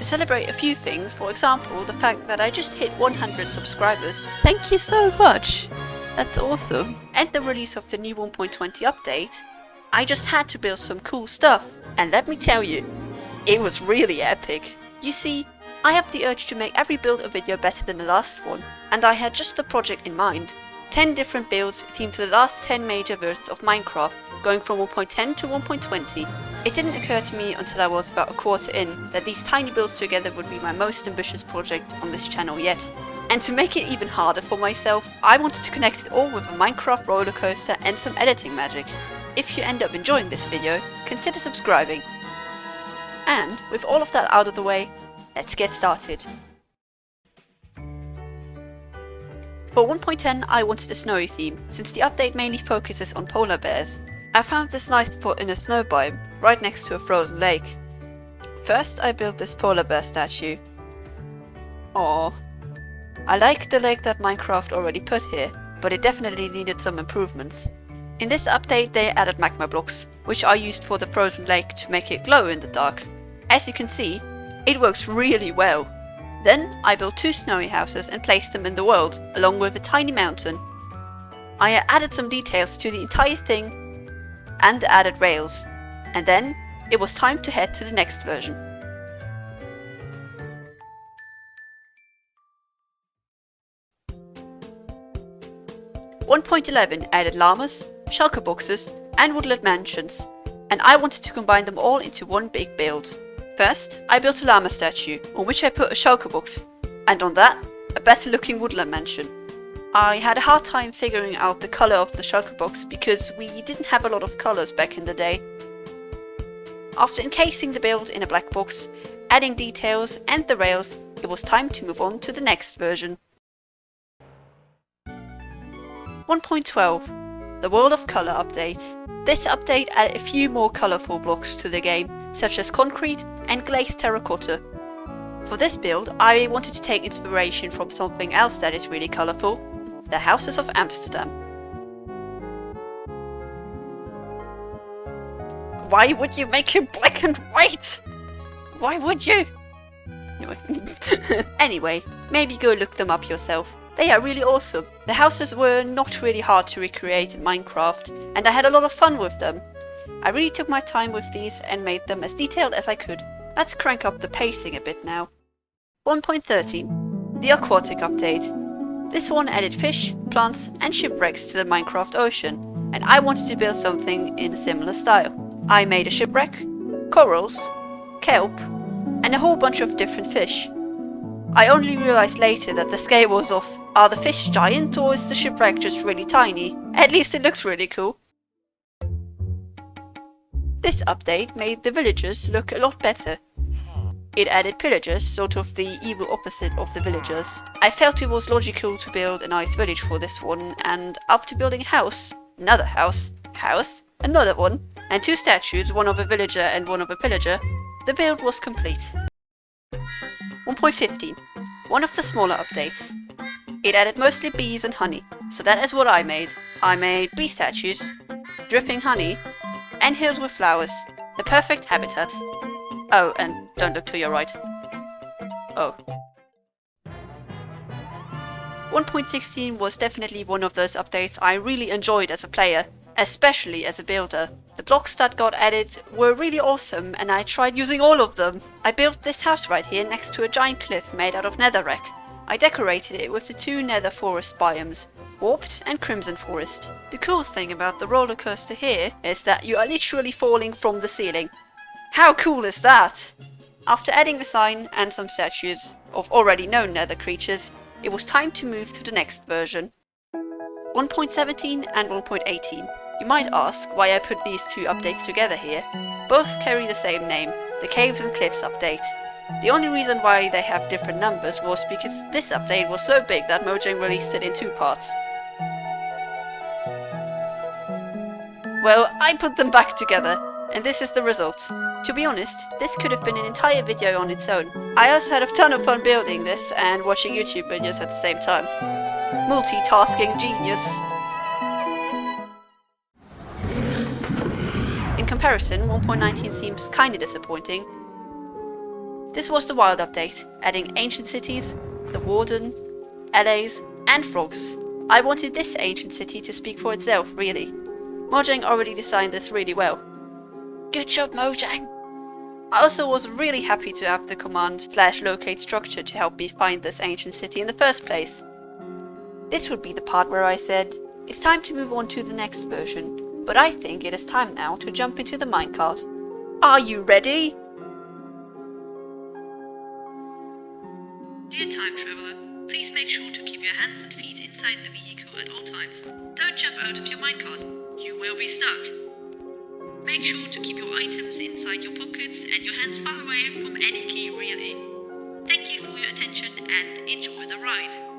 celebrate a few things, for example, the fact that I just hit 100 subscribers. Thank you so much. That's awesome. And the release of the new 1.20 update, I just had to build some cool stuff. And let me tell you, it was really epic. You see, I have the urge to make every build a video better than the last one, and I had just the project in mind. 10 different builds themed to the last 10 major versions of Minecraft, going from 1.10 to 1.20. It didn't occur to me until I was about a quarter in that these tiny builds together would be my most ambitious project on this channel yet. And to make it even harder for myself, I wanted to connect it all with a Minecraft roller coaster and some editing magic. If you end up enjoying this video, consider subscribing. And with all of that out of the way, let's get started. For 1.10 I wanted a snowy theme, since the update mainly focuses on polar bears. I found this nice spot in a snow biome, right next to a frozen lake. First I built this polar bear statue. Aww. I like the lake that Minecraft already put here, but it definitely needed some improvements. In this update they added magma blocks, which I used for the frozen lake to make it glow in the dark. As you can see, it works really well. Then I built 2 snowy houses and placed them in the world, along with a tiny mountain. I added some details to the entire thing and added rails. And then it was time to head to the next version. .11 added llamas, shulker boxes and woodland mansions, and I wanted to combine them all into one big build. First, I built a llama statue, on which I put a shulker box, and on that, a better looking woodland mansion. I had a hard time figuring out the colour of the shulker box because we didn't have a lot of colours back in the day. After encasing the build in a black box, adding details and the rails, it was time to move on to the next version. 1.12 The World of Colour update. This update added a few more colourful blocks to the game, such as concrete and glazed terracotta. For this build, I wanted to take inspiration from something else that is really colourful, the houses of Amsterdam. Why would you make it black and white? Why would you? Anyway, maybe go look them up yourself. They are really awesome. The houses were not really hard to recreate in Minecraft, and I had a lot of fun with them. I really took my time with these and made them as detailed as I could. Let's crank up the pacing a bit now. 1.13 The Aquatic update. This one added fish, plants and shipwrecks to the Minecraft ocean, and I wanted to build something in a similar style. I made a shipwreck, corals, kelp and a whole bunch of different fish. I only realized later that the scale was off. Are the fish giant or is the shipwreck just really tiny? At least it looks really cool. This update made the villagers look a lot better. It added pillagers, sort of the evil opposite of the villagers. I felt it was logical to build a nice village for this one, and after building a house, another house, another one, and 2 statues, one of a villager and one of a pillager, the build was complete. 1.15 One of the smaller updates. It added mostly bees and honey, so that is what I made. I made bee statues, dripping honey, and hills with flowers, the perfect habitat. Oh, and don't look to your right. Oh. 1.16 was definitely one of those updates I really enjoyed as a player, especially as a builder. The blocks that got added were really awesome and I tried using all of them. I built this house right here next to a giant cliff made out of netherrack. I decorated it with the 2 nether forest biomes, Warped and Crimson Forest. The cool thing about the roller coaster here is that you are literally falling from the ceiling. How cool is that? After adding the sign and some statues of already known nether creatures, it was time to move to the next version. 1.17 and 1.18. You might ask why I put these 2 updates together here. Both carry the same name, the Caves and Cliffs update. The only reason why they have different numbers was because this update was so big that Mojang released it in 2 parts. Well, I put them back together, and this is the result. To be honest, this could have been an entire video on its own. I also had a ton of fun building this and watching YouTube videos at the same time. Multitasking genius. In comparison, 1.19 seems kinda disappointing. This was the Wild update, adding ancient cities, the Warden, LAs, and frogs. I wanted this ancient city to speak for itself, really. Mojang already designed this really well. Good job, Mojang! I also was really happy to have the command/locate structure to help me find this ancient city in the first place. This would be the part where I said, it's time to move on to the next version, but I think it is time now to jump into the minecart. Are you ready? Dear time traveler, please make sure to keep your hands and feet inside the vehicle at all times. Don't jump out of your minecart. You will be stuck. Make sure to keep your items inside your pockets and your hands far away from any key really. Thank you for your attention and enjoy the ride.